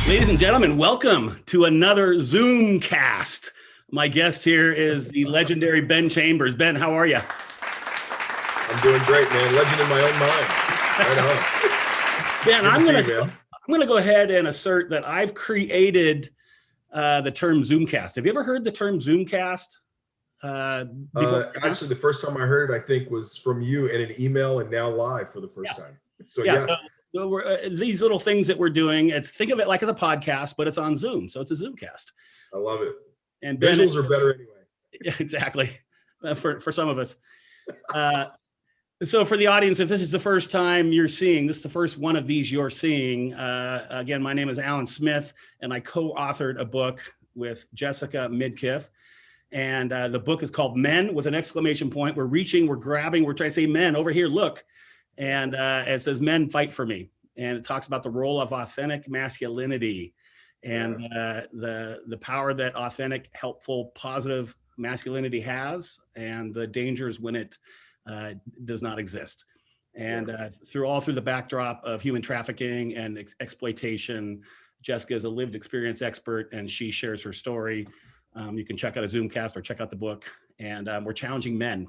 Ladies and gentlemen, welcome to another Zoom cast. My guest here is the legendary Ben Chambers. Ben, how are you? I'm doing great, man. Legend in my own mind. Right on. Ben, I'm going to go ahead and assert that I've created the term Zoomcast. Have you ever heard the term Zoomcast? Actually, the first time I heard it, I think, was from you in an email and now live for the first time. So, yeah. So these little things that we're doing, think of it like a podcast, but it's on Zoom. So it's a Zoomcast. I love it. And visuals are better anyway. Yeah, exactly. For some of us. So for the audience, if this is the first time you're seeing, this is the first one of these you're seeing. Again, my name is Alan Smith, and I co-authored a book with Jessica Midkiff. And the book is called Men with an exclamation point. We're reaching, we're grabbing, we're trying to say, men, over here, look. And it says, men, fight for me. And it talks about the role of authentic masculinity and the power that authentic, helpful, positive masculinity has, and the dangers when it does not exist. And through the backdrop of human trafficking and exploitation, Jessica is a lived experience expert, and she shares her story. You can check out a Zoomcast or check out the book. And we're challenging men.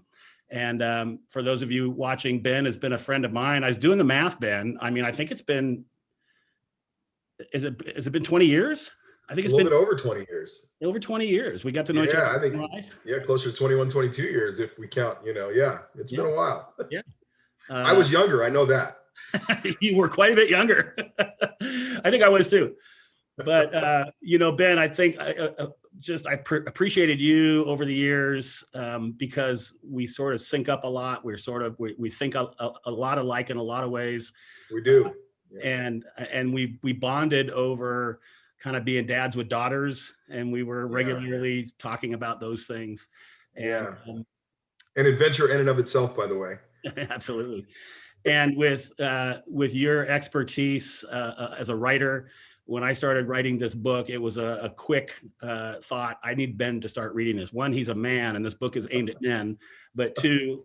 And for those of you watching, Ben has been a friend of mine. I was doing the math, Ben. I mean, I think it's been, has it been 20 years? I think it's been over 20 years. Over 20 years. We got to know each other. I think, closer to 21, 22 years if we count, it's been a while. Yeah. I was younger. I know that. You were quite a bit younger. I think I was too. But, Ben, I think I appreciated you over the years because we sort of sync up a lot. We think a lot alike in a lot of ways. We do. And we bonded over kind of being dads with daughters, and we were regularly talking about those things. And, an adventure in and of itself, by the way. Absolutely. And with your expertise as a writer, when I started writing this book, it was a quick thought. I need Ben to start reading this. One, he's a man, and this book is aimed at men. But two,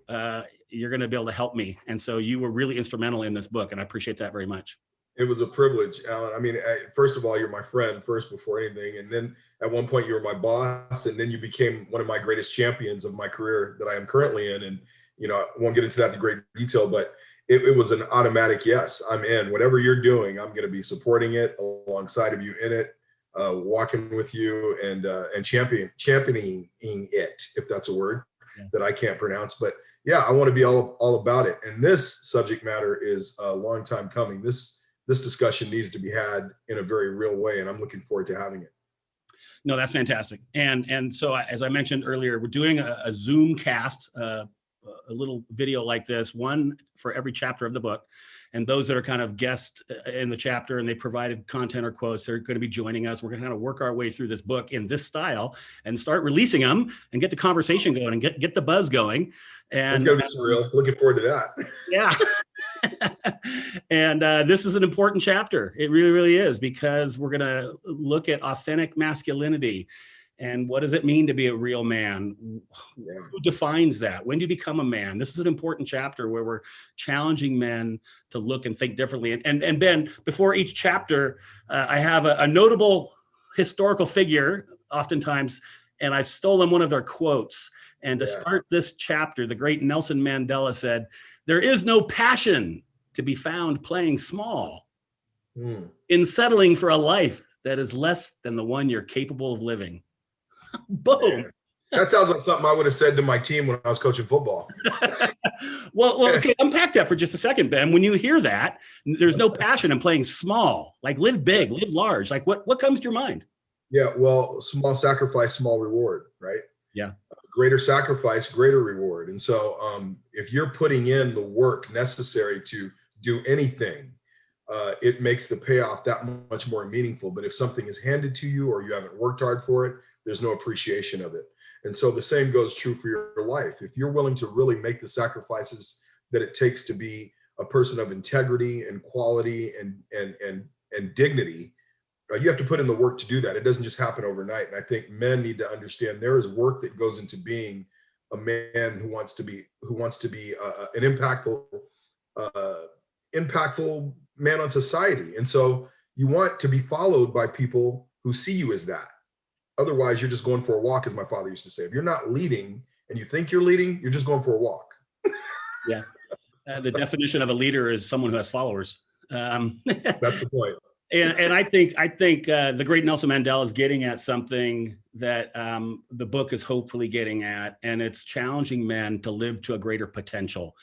you're going to be able to help me. And so you were really instrumental in this book, and I appreciate that very much. It was a privilege, Alan. I mean, first of all, you're my friend first before anything. And then at one point you were my boss, and then you became one of my greatest champions of my career that I am currently in. And, I won't get into that in great detail, but it was an automatic yes. I'm in. Whatever you're doing, I'm going to be supporting it alongside of you in it, walking with you and championing it, if that's a word that I can't pronounce. But I want to be all about it. And this subject matter is a long time coming. This discussion needs to be had in a very real way, and I'm looking forward to having it. No, that's fantastic. And so, as I mentioned earlier, we're doing a Zoom cast, a little video like this, one for every chapter of the book. And those that are kind of guests in the chapter and they provided content or quotes, they're going to be joining us. We're going to kind of work our way through this book in this style and start releasing them and get the conversation going and get the buzz going. And it's going to be surreal. Looking forward to that. Yeah. And this is an important chapter. It really, really is, because we're going to look at authentic masculinity. And what does it mean to be a real man? Who defines that? When do you become a man? This is an important chapter where we're challenging men to look and think differently. And Ben, before each chapter, I have a notable historical figure, oftentimes, and I've stolen one of their quotes. And to start this chapter, the great Nelson Mandela said, "There is no passion to be found playing small in settling for a life that is less than the one you're capable of living." Boom. That sounds like something I would have said to my team when I was coaching football. Well, okay, unpack that for just a second, Ben. When you hear that, there's no passion in playing small, like live big, live large. Like what comes to your mind? Yeah, well, small sacrifice, small reward, right? Yeah. Greater sacrifice, greater reward. And so if you're putting in the work necessary to do anything, it makes the payoff that much more meaningful. But if something is handed to you or you haven't worked hard for it, there's no appreciation of it. And so the same goes true for your life. If you're willing to really make the sacrifices that it takes to be a person of integrity and quality and dignity, you have to put in the work to do that. It doesn't just happen overnight. And I think men need to understand there is work that goes into being a man who wants to be an impactful man on society. And so You want to be followed by people who see you as that. Otherwise, you're just going for a walk, as my father used to say. If you're not leading and you think you're leading, you're just going for a walk. Yeah. The definition of a leader is someone who has followers. That's the point. And I think the great Nelson Mandela is getting at something that the book is hopefully getting at, and it's challenging men to live to a greater potential.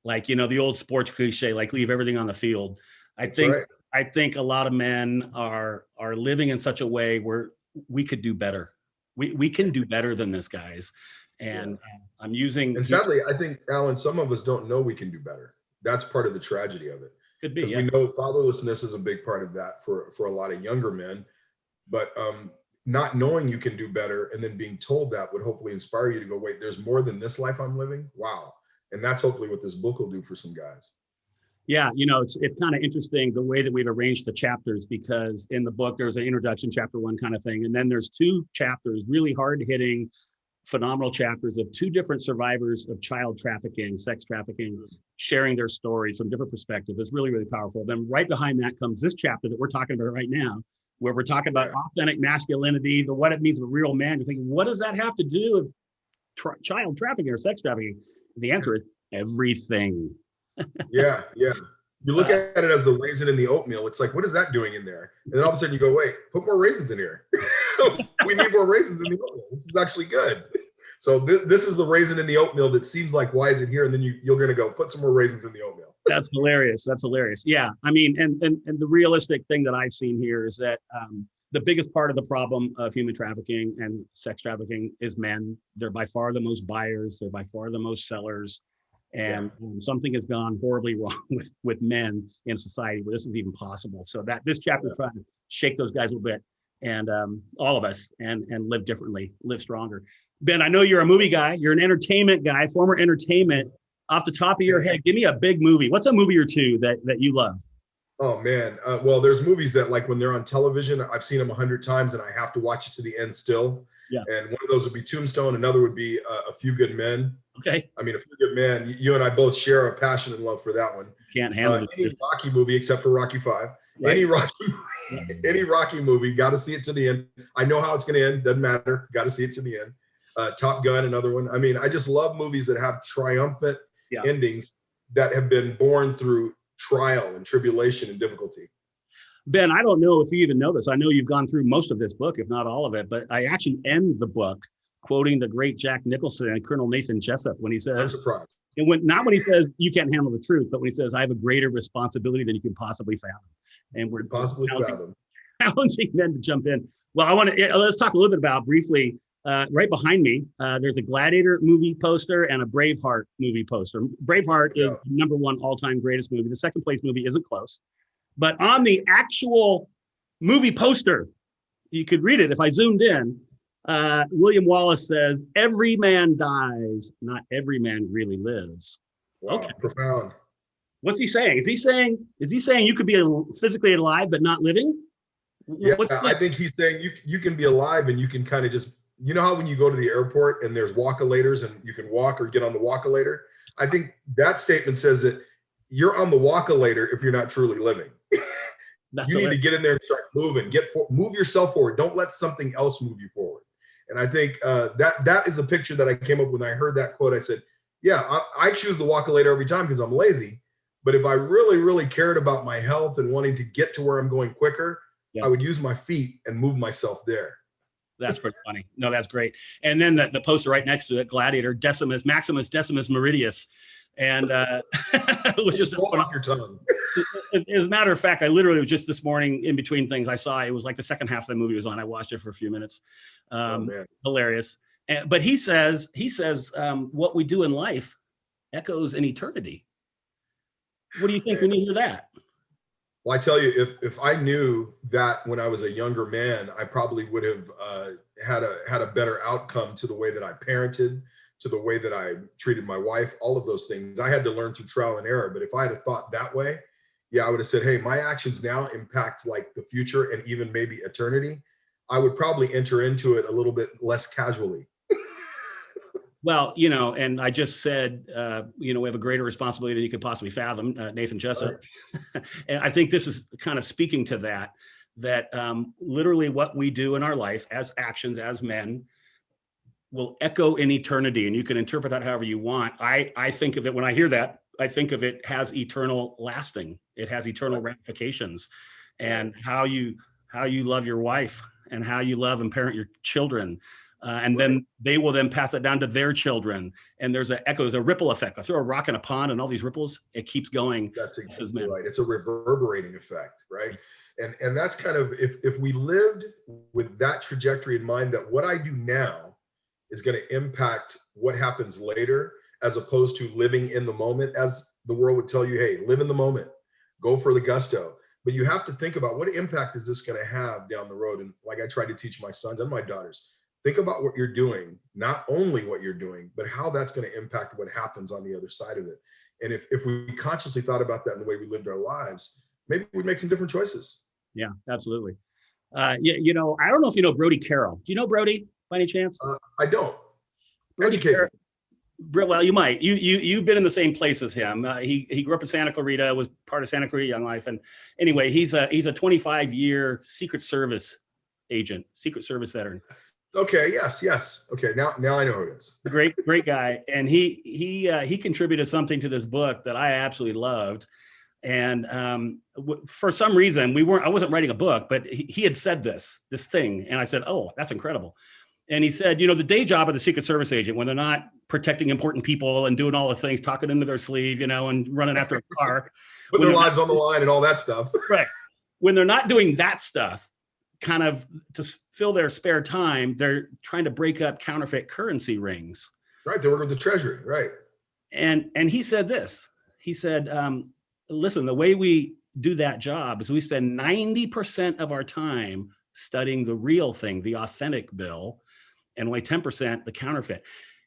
Like, the old sports cliche, like leave everything on the field. I think a lot of men are living in such a way where we could do better. We can do better than this, guys. And I'm using. And sadly, I think, Alan, some of us don't know we can do better. That's part of the tragedy of it. Could be. Because we know fatherlessness is a big part of that for a lot of younger men. But not knowing you can do better and then being told that would hopefully inspire you to go, wait, there's more than this life I'm living. Wow. And that's hopefully what this book will do for some guys. Yeah, it's kind of interesting the way that we've arranged the chapters, because in the book there's an introduction, chapter 1 kind of thing, and then there's 2 chapters, really hard-hitting, phenomenal chapters of 2 different survivors of child trafficking, sex trafficking, sharing their stories from different perspectives. It's really, really powerful. Then right behind that comes this chapter that we're talking about right now, where we're talking about authentic masculinity, what it means to be a real man. You're thinking, what does that have to do with child trafficking or sex trafficking? The answer is everything. Yeah. You look at it as the raisin in the oatmeal. It's like, what is that doing in there? And then all of a sudden you go, wait, put more raisins in here. We need more raisins in the oatmeal. This is actually good. So this is the raisin in the oatmeal that seems like, why is it here? And then you're going to go put some more raisins in the oatmeal. That's hilarious. Yeah. I mean, and the realistic thing that I've seen here is that the biggest part of the problem of human trafficking and sex trafficking is men. They're by far the most buyers. They're by far the most sellers. And something has gone horribly wrong with men in society where this is even possible. So that this chapter is trying to shake those guys a little bit, and all of us, and live differently, live stronger. Ben, I know you're a movie guy. You're an entertainment guy, former entertainment. Off the top of your head, give me a big movie. What's a movie or 2 that you love? Oh, man. Well, there's movies that, like, when they're on television, I've seen them 100 times and I have to watch it to the end still. Yeah. And one of those would be Tombstone. Another would be A Few Good Men. Okay. I mean, A Few Good Men, you and I both share a passion and love for that one. Can't handle it. Any Rocky movie except for Rocky 5. Right. Any Rocky movie, got to see it to the end. I know how it's going to end. Doesn't matter. Got to see it to the end. Top Gun, another one. I mean, I just love movies that have triumphant endings that have been born through trial and tribulation and difficulty. Ben, I don't know if you even know this. I know you've gone through most of this book, if not all of it, but I actually end the book quoting the great Jack Nicholson and Colonel Nathan Jessup when he says, I'm surprised. And not when he says you can't handle the truth, but when he says I have a greater responsibility than you can possibly fathom. And we're challenging men to jump in. Well, let's talk a little bit about briefly, right behind me, there's a Gladiator movie poster and a Braveheart movie poster. Braveheart is number 1 all-time greatest movie. The second place movie isn't close. But on the actual movie poster, you could read it if I zoomed in. William Wallace says, every man dies, not every man really lives. Wow, okay. Profound. What's he saying? Is he saying you could be physically alive but not living? Yeah, I think he's saying you can be alive and you can kind of just, you know how when you go to the airport and there's walk-a-lators and you can walk or get on the walk-a-lator? I think that statement says that you're on the walk-a-lator if you're not truly living. You need to get in there and start moving. Move yourself forward. Don't let something else move you forward. And I think that is a picture that I came up with when I heard that quote. I said, yeah, I choose the walk-a-lator every time because I'm lazy. But if I really, really cared about my health and wanting to get to where I'm going quicker, I would use my feet and move myself there. That's pretty funny. No, that's great. And then the poster right next to it, Gladiator, Maximus Decimus Meridius. And it was just off your tongue. As a matter of fact, I literally was just this morning in between things. I saw it was like the second half of the movie was on. I watched it for a few minutes. Hilarious. But he says, what we do in life echoes in eternity. What do you think when you hear that? Well, I tell you, if I knew that when I was a younger man, I probably would have had a better outcome to the way that I parented, to the way that I treated my wife, all of those things. I had to learn through trial and error. But if I had thought that way, I would have said, hey, my actions now impact like the future and even maybe eternity. I would probably enter into it a little bit less casually. Well, you know, and I just said, you know, we have a greater responsibility than you could possibly fathom, Nathan Jessup. Right. And I think this is kind of speaking to that, literally what we do in our life as actions, as men, will echo in eternity. And you can interpret that however you want. I think of it, when I hear that, I think of it has eternal lasting. It has eternal ramifications. And how you love your wife and how you love and parent your children. And then they will then pass it down to their children. And there's an echo, there's a ripple effect. I throw a rock in a pond and all these ripples, it keeps going. That's exactly right. It's a reverberating effect, right? And that's kind of, if we lived with that trajectory in mind, that what I do now is going to impact what happens later, as opposed to living in the moment, as the world would tell you, hey, live in the moment, go for the gusto. But you have to think about what impact is this going to have down the road. And like I try to teach my sons and my daughters, think about what you're doing, not only what you're doing, but how that's going to impact what happens on the other side of it. And if we consciously thought about that in the way we lived our lives, maybe we'd make some different choices. Yeah, absolutely. You know, I don't know if you know Brody Carroll. Do you know Brody by any chance? I don't. Brody Carroll. Well, you might. You've been in the same place as him. He grew up in Santa Clarita, was part of Santa Clarita Young Life, and anyway, he's a 25-year Secret Service agent, Secret Service veteran. Okay. Yes. Okay. Now I know who it is. Great guy, and he contributed something to this book that I absolutely loved. And for some reason, I wasn't writing a book, but he had said this thing, and I said, "Oh, that's incredible." And he said, you know, the day job of the Secret Service agent, when they're not protecting important people and doing all the things, talking into their sleeve, you know, and running after a car, putting their lives on the line and all that stuff. Right. When they're not doing that stuff, kind of to fill their spare time, they're trying to break up counterfeit currency rings. Right. They work with the Treasury. Right. And he said this. He said, listen, the way we do that job is we spend 90% of our time studying the real thing, the authentic bill, and only 10% the counterfeit.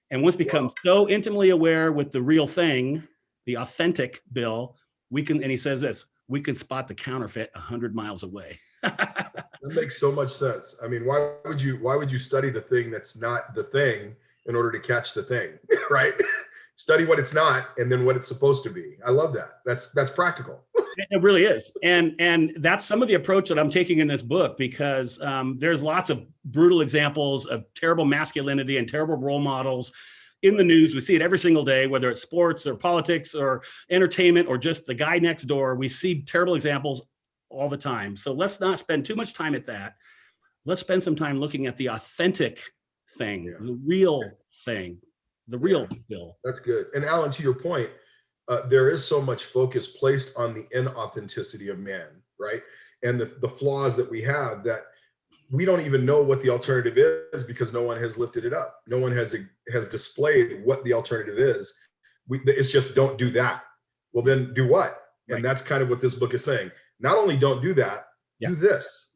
And once we become so intimately aware with the real thing, the authentic bill, we can, and he says this, we can spot the counterfeit 100 miles away. That makes so much sense. I mean, why would you study the thing that's not the thing in order to catch the thing, right? Study what it's not and then what it's supposed to be. I love that. That's practical. It really is. And that's some of the approach that I'm taking in this book, because there's lots of brutal examples of terrible masculinity and terrible role models in the news. We see it every single day, whether it's sports or politics or entertainment or just the guy next door. We see terrible examples all the time. So let's not spend too much time at that. Let's spend some time looking at the authentic thing, the real thing, the real bill. That's good. And Alan, to your point, there is so much focus placed on the inauthenticity of man, right? And the flaws that we have, that we don't even know what the alternative is because no one has lifted it up. No one has displayed what the alternative is. It's just don't do that. Well, then do what? Right. And that's kind of what this book is saying. Not only don't do that, do this.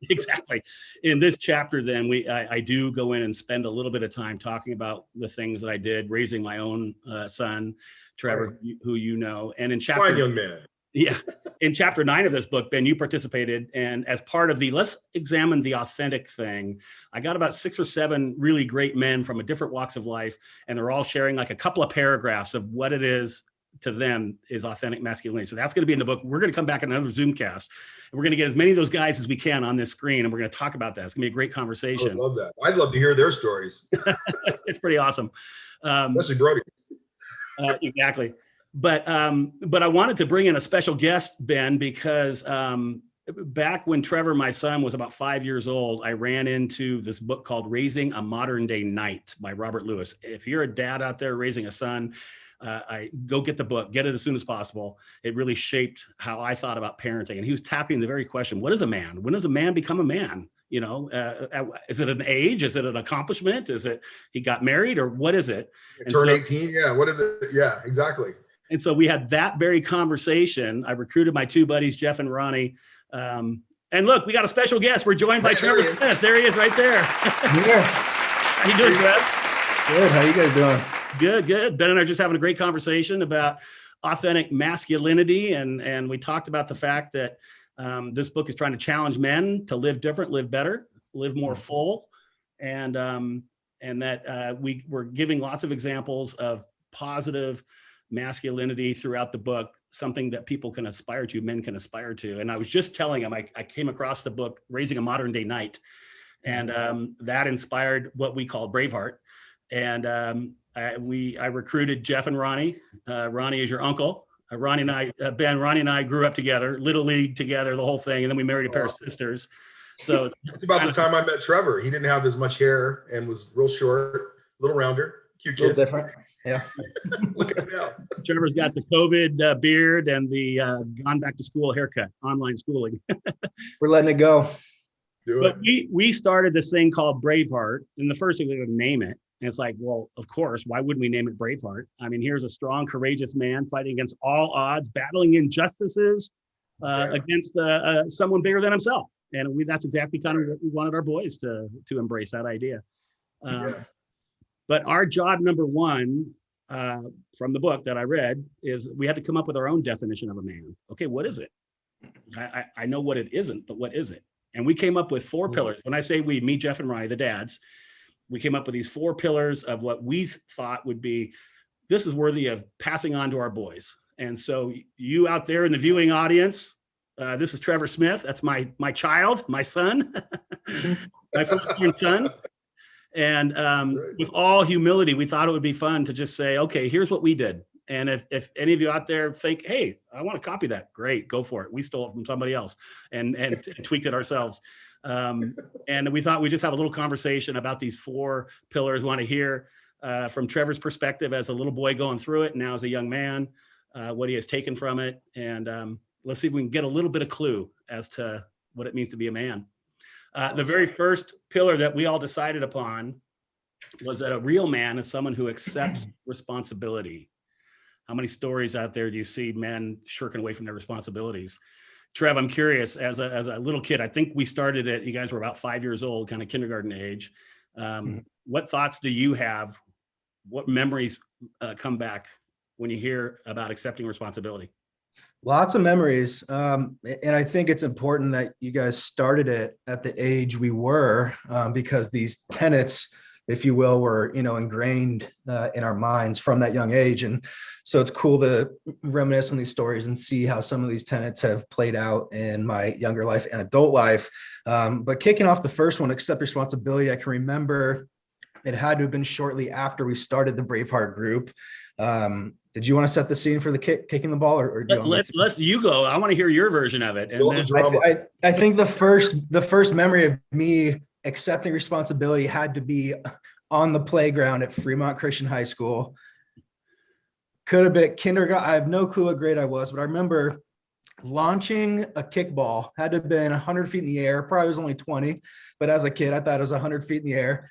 Exactly. In this chapter, then I do go in and spend a little bit of time talking about the things that I did raising my own son, Trevor, who you know. And in chapter, fine young man. Yeah, in chapter 9 of this book, Ben, you participated, and as part of the let's examine the authentic thing, I got about 6 or 7 really great men from different walks of life, and they're all sharing like a couple of paragraphs of what it is to them is authentic masculinity. So that's going to be in the book. We're going to come back in another Zoomcast, and we're going to get as many of those guys as we can on this screen, and we're going to talk about that. It's going to be a great conversation. I love that. I'd love to hear their stories. It's pretty awesome. Especially Brody. Exactly. But I wanted to bring in a special guest, Ben, because back when Trevor, my son, was about 5 years old, I ran into this book called Raising a Modern Day Knight by Robert Lewis. If you're a dad out there raising a son, I go get the book, get it as soon as possible. It really shaped how I thought about parenting. And he was tackling the very question, what is a man? When does a man become a man? You know, is it an age? Is it an accomplishment? Is it he got married, or what is it? Turn 18? Yeah. What is it? Yeah, exactly. And so we had that very conversation. I recruited my 2 buddies, Jeff and Ronnie. And look, we got a special guest. We're joined by Trevor Smyth. There he is right there. Yeah. How you doing, Trev? Good. How you guys doing? Good. Ben and I are just having a great conversation about authentic masculinity. And we talked about the fact that this book is trying to challenge men to live different, live better, live more full. And and that we were giving lots of examples of positive masculinity throughout the book, something that people can aspire to, men can aspire to. And I was just telling him, I came across the book, Raising a Modern Day Knight, and that inspired what we call Braveheart. And I recruited Jeff and Ronnie. Ronnie is your uncle. Ronnie and I grew up together, Little League together, the whole thing. And then we married a pair of sisters. So it's about the time I met Trevor. He didn't have as much hair and was real short, little rounder, cute kid. A little different. Yeah. Look at him now. Trevor's got the COVID beard and the gone back to school haircut, online schooling. We're letting it go. But we started this thing called Braveheart. And the first thing we would name it. And it's like, well, of course, why wouldn't we name it Braveheart? I mean, here's a strong, courageous man fighting against all odds, battling injustices against someone bigger than himself. And that's exactly kind of what we wanted our boys to embrace, that idea. But our job number one from the book that I read is we had to come up with our own definition of a man. Okay, what is it? I know what it isn't, but what is it? And we came up with 4 pillars. When I say we, me, Jeff, and Ronnie, the dads, we came up with these 4 pillars of what we thought would be, this is worthy of passing on to our boys. And so you out there in the viewing audience, this is Trevor Smyth. That's my child, my son, my firstborn son. And with all humility, we thought it would be fun to just say, okay, here's what we did. And if any of you out there think, hey, I want to copy that, great, go for it. We stole it from somebody else and tweaked it ourselves. And we thought we'd just have a little conversation about these 4 pillars. Want to hear from Trevor's perspective as a little boy going through it, and now as a young man, what he has taken from it. And let's see if we can get a little bit of clue as to what it means to be a man. The very first pillar that we all decided upon was that a real man is someone who accepts responsibility. How many stories out there do you see men shirking away from their responsibilities? Trev, I'm curious, as a little kid, I think we started it, you guys were about 5 years old, kind of kindergarten age. What thoughts do you have? What memories come back when you hear about accepting responsibility? Lots of memories. And I think it's important that you guys started it at the age we were, because these tenets, if you will, were, ingrained in our minds from that young age. And so it's cool to reminisce on these stories and see how some of these tenets have played out in my younger life and adult life. But kicking off the first one, accept responsibility, I can remember it had to have been shortly after we started the Braveheart group. Did you want to set the scene for the kicking the ball, or do you let's you go? I want to hear your version of it. And then I think the first memory of me accepting responsibility had to be on the playground at Fremont Christian High School. Could have been kindergarten. I have no clue what grade I was, but I remember launching a kickball. Had to have been 100 feet in the air. Probably was only 20, but as a kid, I thought it was 100 feet in the air.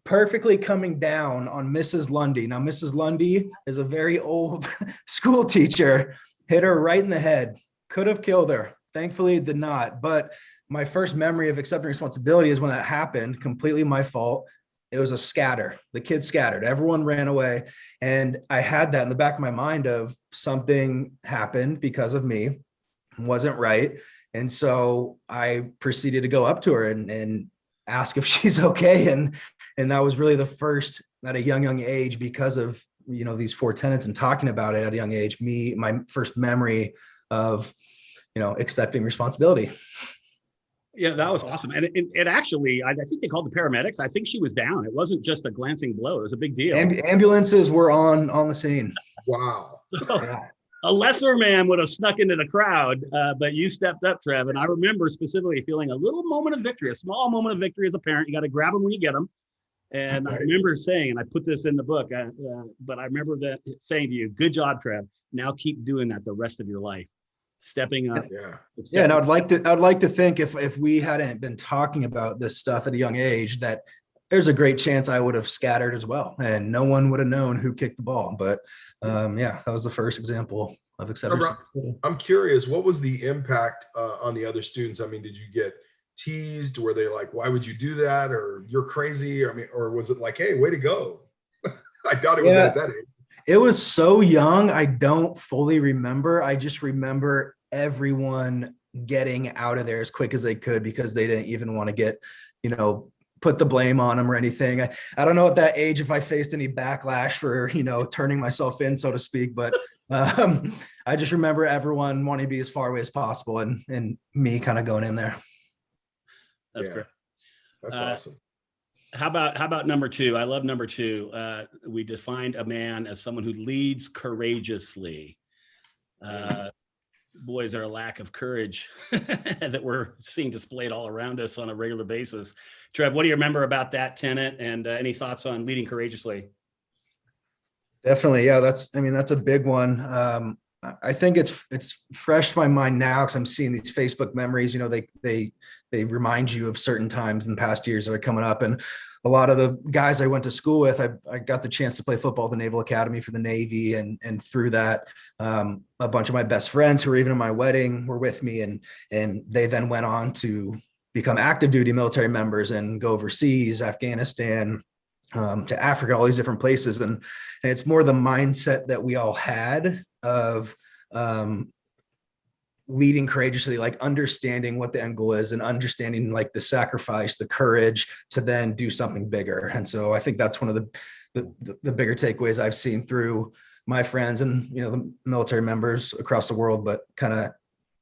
Perfectly coming down on Mrs. Lundy. Now, Mrs. Lundy is a very old school teacher. Hit her right in the head. Could have killed her. Thankfully, it did not. But my first memory of accepting responsibility is when that happened. Completely my fault. It was a scatter. The kids scattered. Everyone ran away. And I had that in the back of my mind of something happened because of me. It wasn't right. And so I proceeded to go up to her and ask if she's okay. And that was really the first at a young age, because of, these 4 tenets and talking about it at a young age, my first memory of, accepting responsibility. Yeah, that was awesome. And it actually, I think they called the paramedics. I think she was down. It wasn't just a glancing blow. It was a big deal. Ambulances were on the scene. Wow. So, yeah. A lesser man would have snuck into the crowd, but you stepped up, Trev. And I remember specifically feeling a little moment of victory, a small moment of victory as a parent. You got to grab them when you get them. And right. I remember saying, and I put this in the book, but I remember that saying to you, good job, Trev. Now keep doing that the rest of your life. Stepping up. Yeah. And I'd like to think if we hadn't been talking about this stuff at a young age, that there's a great chance I would have scattered as well, and no one would have known who kicked the ball. But that was the first example of acceptance. I'm curious, what was the impact on the other students? I mean, did you get teased? Were they like, why would you do that? Or you're crazy? I mean, or was it like, hey, way to go? I doubt it was at that age. It was so young. I don't fully remember. I just remember everyone getting out of there as quick as they could, because they didn't even want to get, put the blame on him or anything. I don't know at that age if I faced any backlash for, turning myself in, so to speak, but I just remember everyone wanting to be as far away as possible and me kind of going in there. That's great. That's awesome. How about number two? I love number two. We defined a man as someone who leads courageously. Boy, is there a lack of courage that we're seeing displayed all around us on a regular basis. Trev, what do you remember about that tenet, and any thoughts on leading courageously? Definitely. Yeah, that's a big one. I think it's fresh to my mind now because I'm seeing these Facebook memories. They remind you of certain times in past years that are coming up. And a lot of the guys I went to school with, I got the chance to play football at the Naval Academy for the Navy. And through that, a bunch of my best friends who were even in my wedding were with me. And they then went on to become active duty military members and go overseas, Afghanistan, to Africa, all these different places. And it's more the mindset that we all had of leading courageously, like understanding what the end goal is and understanding like the sacrifice, the courage to then do something bigger. And so I think that's one of the bigger takeaways I've seen through my friends and, the military members across the world, but kind of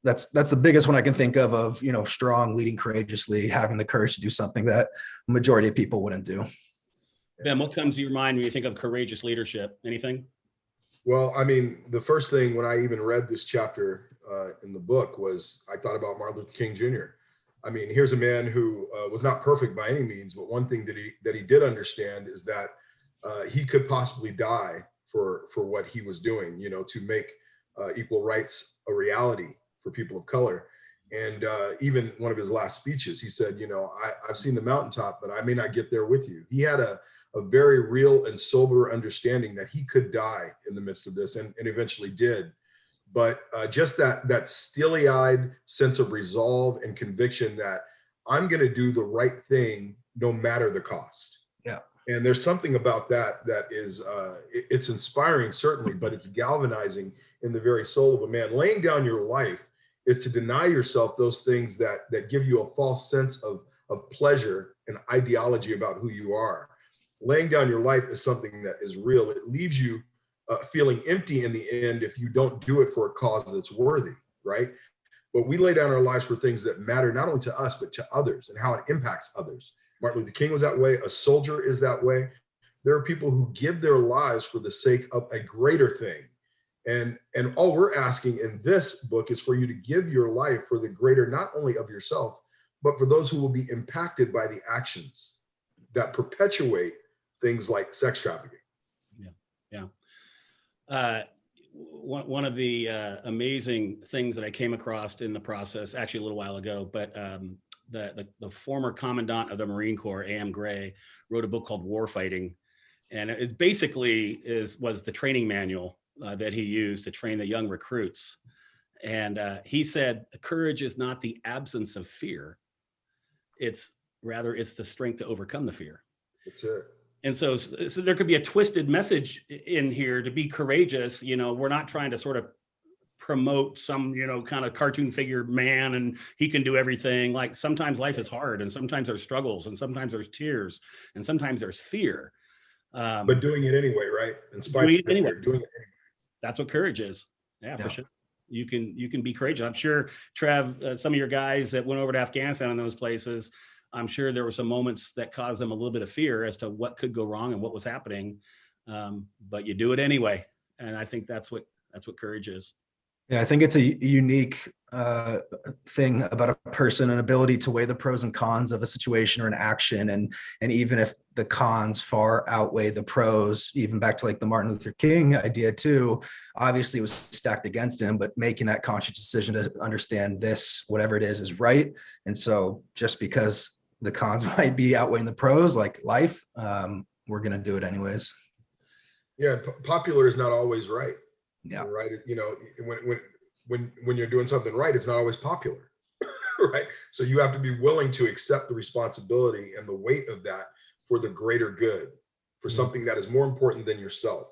that's the biggest one I can think of, strong, leading courageously, having the courage to do something that the majority of people wouldn't do. Ben, what comes to your mind when you think of courageous leadership? Anything? Well, I mean, the first thing when I even read this chapter in the book was I thought about Martin Luther King Jr. I mean, here's a man who was not perfect by any means, but one thing that he did understand is that he could possibly die for what he was doing, to make equal rights a reality for people of color. And even one of his last speeches, he said, I've seen the mountaintop, but I may not get there with you. He had a very real and sober understanding that he could die in the midst of this, and eventually did. But just that steely-eyed sense of resolve and conviction that I'm going to do the right thing no matter the cost. Yeah. And there's something about that is it's inspiring, certainly, but it's galvanizing in the very soul of a man. Laying down your life is to deny yourself those things that give you a false sense of pleasure and ideology about who you are. Laying down your life is something that is real. It leaves you feeling empty in the end if you don't do it for a cause that's worthy, right? But we lay down our lives for things that matter not only to us, but to others and how it impacts others. Martin Luther King was that way. A soldier is that way. There are people who give their lives for the sake of a greater thing. And all we're asking in this book is for you to give your life for the greater, not only of yourself, but for those who will be impacted by the actions that perpetuate things like sex trafficking. Yeah. One of the amazing things that I came across in the process, actually a little while ago, but the former commandant of the Marine Corps, A.M. Gray, wrote a book called War Fighting. And it basically was the training manual that he used to train the young recruits. And he said, courage is not the absence of fear. It's the strength to overcome the fear. That's it. And so there could be a twisted message in here to be courageous. We're not trying to sort of promote some, kind of cartoon figure man and he can do everything. Like sometimes life is hard and sometimes there's struggles and sometimes there's tears and sometimes there's fear. But doing it anyway, right? In spite of fear, doing it anyway. That's what courage is. Yeah, for sure. You can be courageous. I'm sure, Trev, some of your guys that went over to Afghanistan and those places, I'm sure there were some moments that caused them a little bit of fear as to what could go wrong and what was happening. But you do it anyway. And I think that's what courage is. Yeah, I think it's a unique thing about a person, an ability to weigh the pros and cons of a situation or an action. And even if the cons far outweigh the pros, even back to like the Martin Luther King idea too, obviously it was stacked against him, but making that conscious decision to understand this, whatever it is right. And so just because the cons might be outweighing the pros, like life, we're going to do it anyways. Yeah. Popular is not always right. Yeah. Right. When you're doing something right, it's not always popular. Right. So you have to be willing to accept the responsibility and the weight of that for the greater good, for something that is more important than yourself.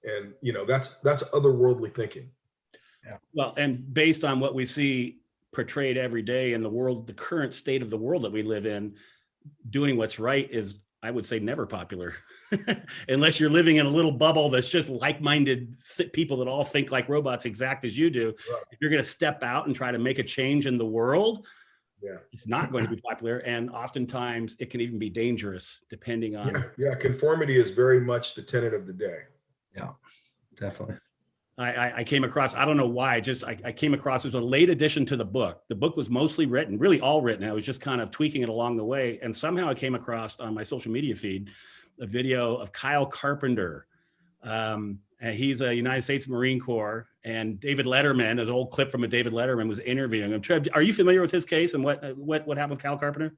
And, that's otherworldly thinking. Yeah. Well, and based on what we see portrayed every day in the world, the current state of the world that we live in, doing what's right is, I would say, never popular, unless you're living in a little bubble that's just like-minded people that all think like robots exact as you do. Right. If you're going to step out and try to make a change in the world, Yeah. it's not going to be popular. And oftentimes it can even be dangerous depending on. Yeah. Conformity is very much the tenet of the day. Yeah, definitely. I came across, I don't know why, I came across, it was a late addition to the book. The book was mostly written, really all written. I was just kind of tweaking it along the way. And somehow I came across on my social media feed a video of Kyle Carpenter. And he's a United States Marine Corps, and David Letterman, an old clip from a David Letterman, was interviewing him. Trev, are you familiar with his case and what happened with Kyle Carpenter?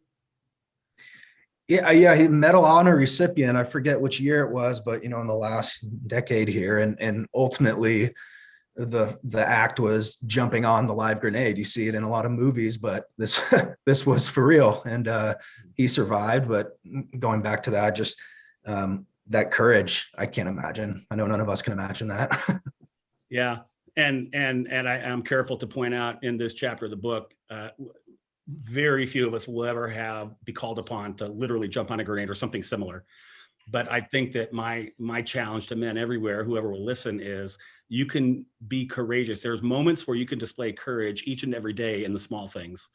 Yeah, he medal honor recipient. I forget which year it was, but in the last decade here, and ultimately, the act was jumping on the live grenade. You see it in a lot of movies, but this this was for real, and he survived. But going back to that, just that courage, I can't imagine. I know none of us can imagine that. Yeah, and I'm careful to point out in this chapter of the book. Very few of us will ever be called upon to literally jump on a grenade or something similar. But I think that my challenge to men everywhere, whoever will listen, is you can be courageous. There's moments where you can display courage each and every day in the small things.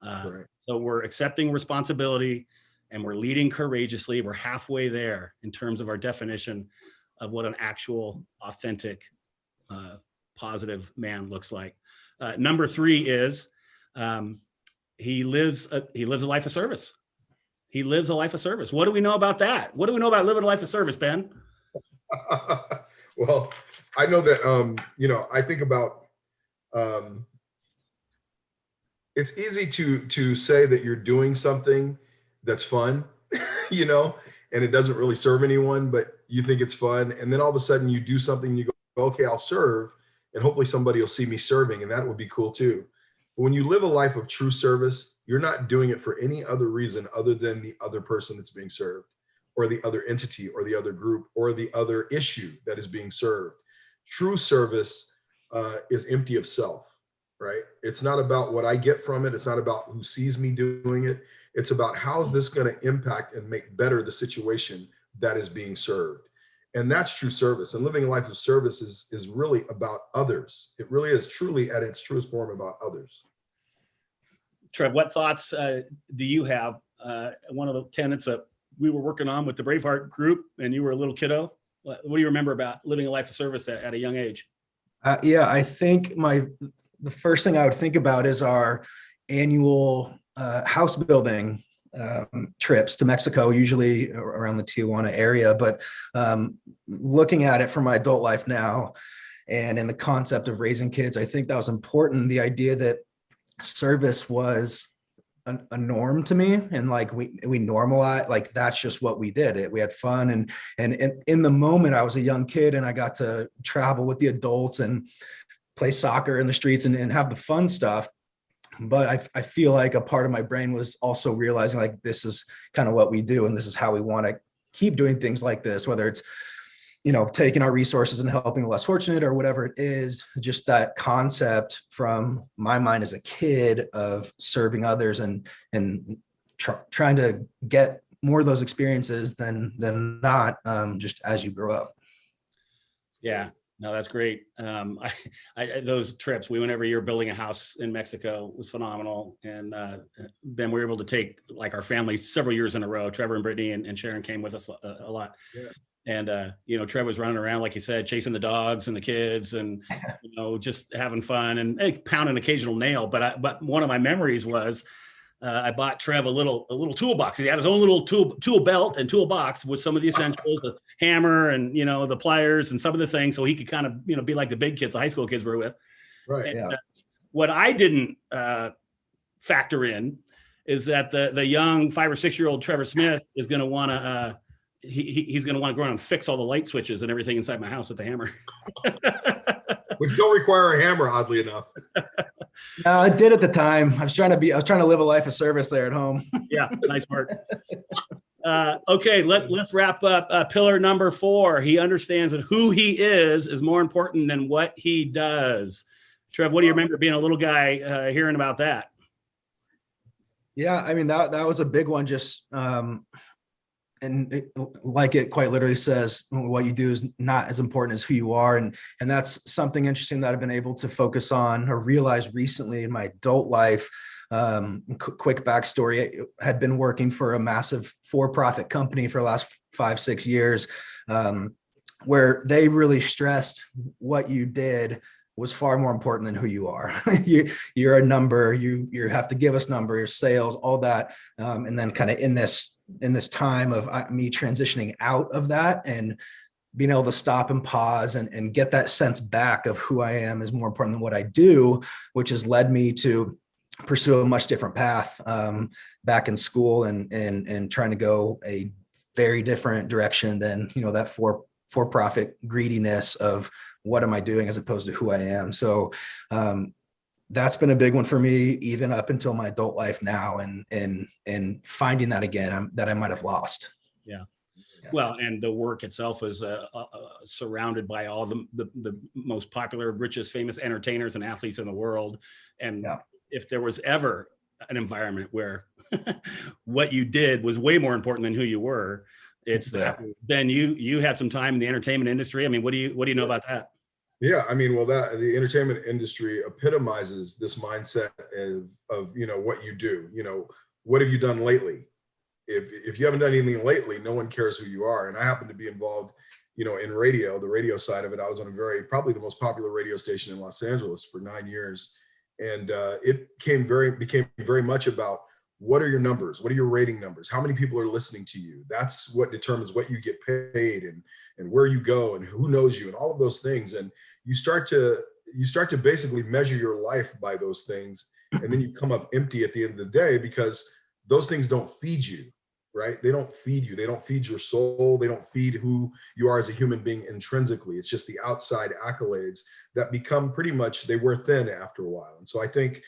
Right. So we're accepting responsibility and we're leading courageously. We're halfway there in terms of our definition of what an actual, authentic, positive man looks like. Number 3 is, he lives a life of service. He lives a life of service. What do we know about that? What do we know about living a life of service, Ben? Well, I know that, I think about, it's easy to say that you're doing something that's fun, and it doesn't really serve anyone, but you think it's fun. And then all of a sudden you do something, you go, okay, I'll serve, and hopefully somebody will see me serving, and that would be cool too. When you live a life of true service, you're not doing it for any other reason other than the other person that's being served, or the other entity, or the other group, or the other issue that is being served. True service is empty of self, right? It's not about what I get from it. It's not about who sees me doing it. It's about how is this going to impact and make better the situation that is being served. And that's true service. And living a life of service is really about others. It really is truly at its truest form about others. Trev, what thoughts do you have? One of the tenets that we were working on with the Braveheart group, and you were a little kiddo. What do you remember about living a life of service at a young age? Yeah, I think the first thing I would think about is our annual house building trips to Mexico, usually around the Tijuana area. But looking at it from my adult life now, and in the concept of raising kids, I think that was important. The idea that service was a norm to me, and like we normalized, like that's just what we did. We had fun, and in the moment I was a young kid and I got to travel with the adults and play soccer in the streets and have the fun stuff. But I feel like a part of my brain was also realizing like this is kind of what we do, and this is how we want to keep doing things like this, whether it's taking our resources and helping the less fortunate or whatever it is. Just that concept from my mind as a kid of serving others and trying to get more of those experiences than not, just as you grow up. Yeah, no, that's great. Those trips, we went every year building a house in Mexico, was phenomenal. And then we were able to take like our family several years in a row. Trevor and Brittany and Sharon came with us a lot. Yeah. And, Trevor was running around, like you said, chasing the dogs and the kids and, just having fun and pounding an occasional nail. But one of my memories was I bought Trev a little toolbox. He had his own little tool belt and toolbox with some of the essentials, the hammer and, the pliers and some of the things, so he could kind of, be like the big kids, the high school kids were with. Right. And, Yeah. What I didn't factor in is that the young 5 or 6 year old Trevor Smyth is going to want to, he's going to want to go around and fix all the light switches and everything inside my house with the hammer. Which don't require a hammer, oddly enough. No, I did at the time. I was trying to live a life of service there at home. Yeah, nice work. Okay, let's wrap up. Pillar number 4. He understands that who he is more important than what he does. Trev, what do you remember being a little guy hearing about that? Yeah, I mean, that was a big one. Just like it quite literally says, what you do is not as important as who you are. And that's something interesting that I've been able to focus on or realize recently in my adult life. Quick backstory: I had been working for a massive for-profit company for the last 5-6 years, where they really stressed what you did was far more important than who you are. You're a number. You have to give us numbers, sales, all that. And then kind of in this time of me transitioning out of that and being able to stop and pause and get that sense back of who I am is more important than what I do, which has led me to pursue a much different path back in school and trying to go a very different direction than, that for-profit greediness of what am I doing as opposed to who I am. So that's been a big one for me, even up until my adult life now, and finding that again that I might have lost. Yeah. Well, and the work itself is surrounded by all the most popular, richest, famous entertainers and athletes in the world. And if there was ever an environment where what you did was way more important than who you were, it's that. Ben, you had some time in the entertainment industry. I mean, what do you know about that? Yeah, I mean, well, the entertainment industry epitomizes this mindset of what you do. What have you done lately? If you haven't done anything lately, no one cares who you are. And I happen to be involved, in radio, the radio side of it. I was on probably the most popular radio station in Los Angeles for 9 years, and it became very much about, what are your numbers? What are your rating numbers? How many people are listening to you? That's what determines what you get paid and where you go and who knows you and all of those things. And you start to basically measure your life by those things. And then you come up empty at the end of the day, because those things don't feed you, right? They don't feed you. They don't feed your soul. They don't feed who you are as a human being intrinsically. It's just the outside accolades that become pretty much, they wear thin after a while. And so I think,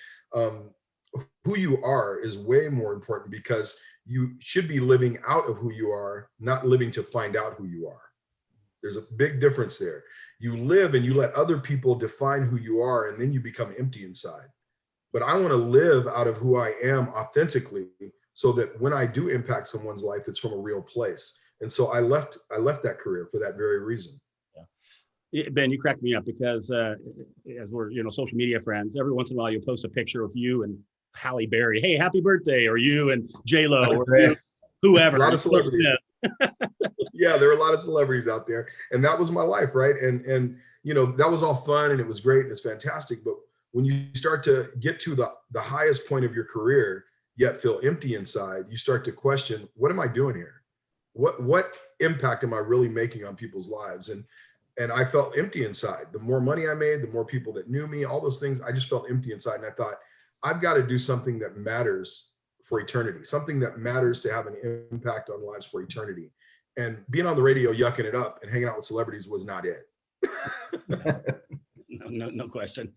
who you are is way more important, because you should be living out of who you are, not living to find out who you are. There's a big difference there. You live and you let other people define who you are, and then you become empty inside. But I want to live out of who I am authentically, so that when I do impact someone's life, it's from a real place. And so I left that career for that very reason. Ben, you cracked me up, because as we're social media friends, every once in a while you'll post a picture of you and Halle Berry, hey, happy birthday, or you and J-Lo, or whoever. A lot of celebrities. Yeah, there are a lot of celebrities out there, and that was my life, right? And that was all fun and it was great and it's fantastic. But when you start to get to the highest point of your career, yet feel empty inside, you start to question, what am I doing here? What impact am I really making on people's lives? And I felt empty inside. The more money I made, the more people that knew me, all those things, I just felt empty inside. And I thought, I've got to do something that matters for eternity, something that matters to have an impact on lives for eternity. And being on the radio, yucking it up and hanging out with celebrities was not it. No question.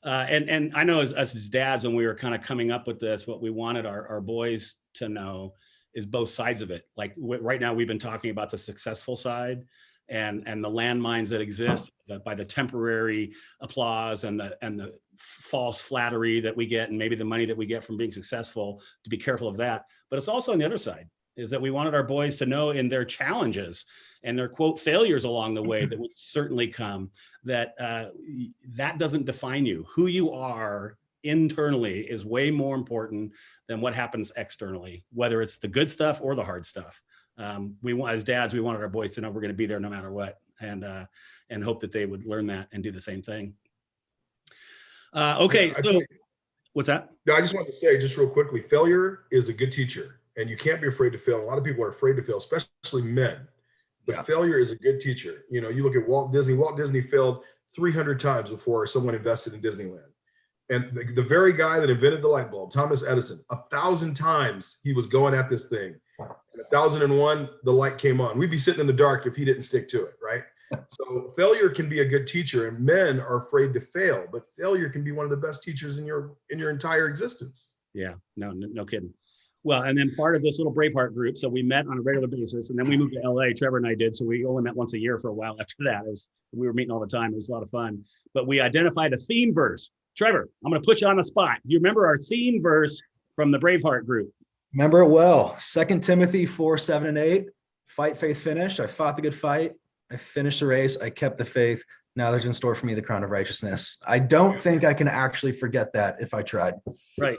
And I know us as dads, when we were kind of coming up with this, what we wanted our boys to know is both sides of it. Like right now, we've been talking about the successful side and the landmines that exist by the temporary applause and the false flattery that we get, and maybe the money that we get from being successful, to be careful of that. But it's also on the other side, is that we wanted our boys to know in their challenges and their quote failures along the way that would certainly come, that that doesn't define you. Who you are internally is way more important than what happens externally, whether it's the good stuff or the hard stuff. As dads, we wanted our boys to know we're going to be there no matter what, and hope that they would learn that and do the same thing. Okay, so what's that? I just wanted to say, just real quickly, failure is a good teacher, and you can't be afraid to fail. A lot of people are afraid to fail, especially men. But failure is a good teacher. You look at Walt Disney. Walt Disney failed 300 times before someone invested in Disneyland. And the very guy that invented the light bulb, Thomas Edison, 1,000 times he was going at this thing. And 1,001, the light came on. We'd be sitting in the dark if he didn't stick to it, right? So failure can be a good teacher, and men are afraid to fail, but failure can be one of the best teachers in your entire existence. Yeah, no kidding. Well, and then part of this little Braveheart group, so we met on a regular basis, and then we moved to LA, Trevor and I did, so we only met once a year for a while after that. We were meeting all the time. It was a lot of fun. But we identified a theme verse. Trevor, I'm going to put you on the spot. Do you remember our theme verse from the Braveheart group. Remember it well. 2 Timothy 4:7-8. Fight, faith, finish. I fought the good fight. I finished the race. I kept the faith. Now there's in store for me the crown of righteousness. I don't think I can actually forget that if I tried. Right.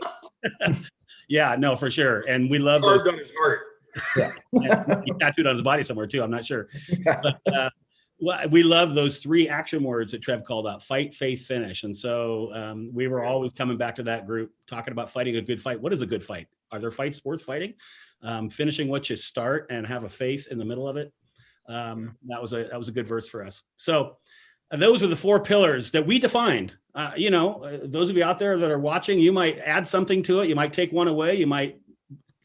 Yeah, no, for sure. And we love Carved on his heart. Yeah. He tattooed on his body somewhere too. I'm not sure. But, we love those 3 action words that Trev called out: fight, faith, finish. And so we were always coming back to that group, talking about fighting a good fight. What is a good fight? Are there fights worth fighting? Finishing what you start and have a faith in the middle of it. That was a good verse for us. So those are the 4 pillars that we defined. Those of you out there that are watching, you might add something to it. You might take one away. You might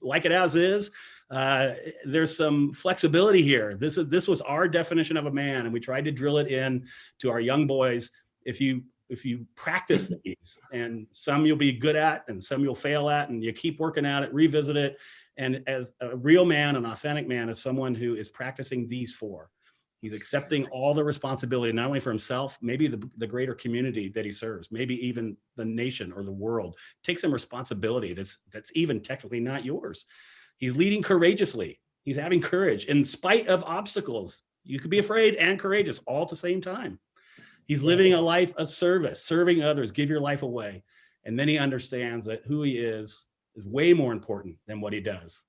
like it as is. There's some flexibility here. This was our definition of a man, and we tried to drill it in to our young boys. If you practice these, and some you'll be good at and some you'll fail at, and you keep working at it, revisit it. And as a real man, an authentic man, is someone who is practicing these 4. He's accepting all the responsibility, not only for himself, maybe the greater community that he serves, maybe even the nation or the world. Take some responsibility that's even technically not yours. He's leading courageously. He's having courage in spite of obstacles. You could be afraid and courageous all at the same time. He's living a life of service, serving others, give your life away. And then he understands that who he is way more important than what he does.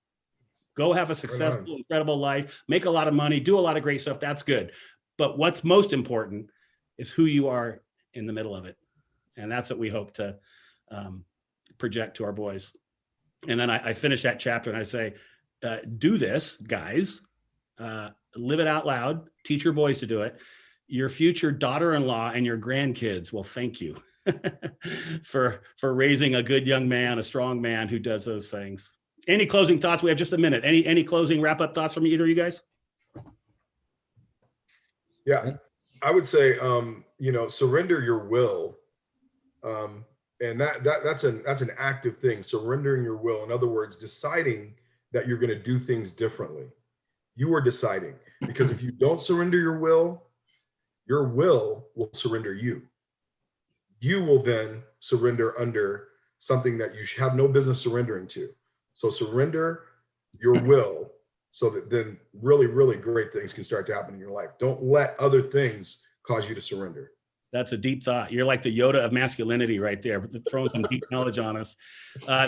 Go have a successful, incredible life, make a lot of money, do a lot of great stuff. That's good. But what's most important is who you are in the middle of it. And that's what we hope to project to our boys. And then I finish that chapter and I say, do this, guys. Live it out loud. Teach your boys to do it. Your future daughter-in-law and your grandkids will thank you for raising a good young man, a strong man who does those things. Any closing thoughts? We have just a minute. Any closing wrap-up thoughts from either of you guys? Yeah, I would say, surrender your will. And that's an active thing, surrendering your will. In other words, deciding that you're going to do things differently. You are deciding, because if you don't surrender your will will surrender you. You will then surrender under something that you have no business surrendering to. So surrender your will so that then really, really great things can start to happen in your life. Don't let other things cause you to surrender. That's a deep thought. You're like the Yoda of masculinity right there, throwing some deep knowledge on us.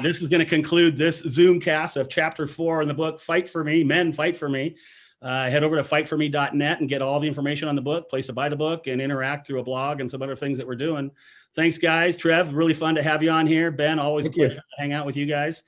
This is going to conclude this Zoom cast of chapter 4 in the book, Fight for Me, Men Fight for Me. Head over to fightforme.net and get all the information on the book, place to buy the book, and interact through a blog and some other things that we're doing. Thanks, guys. Trev, really fun to have you on here. Ben, always a pleasure to hang out with you guys.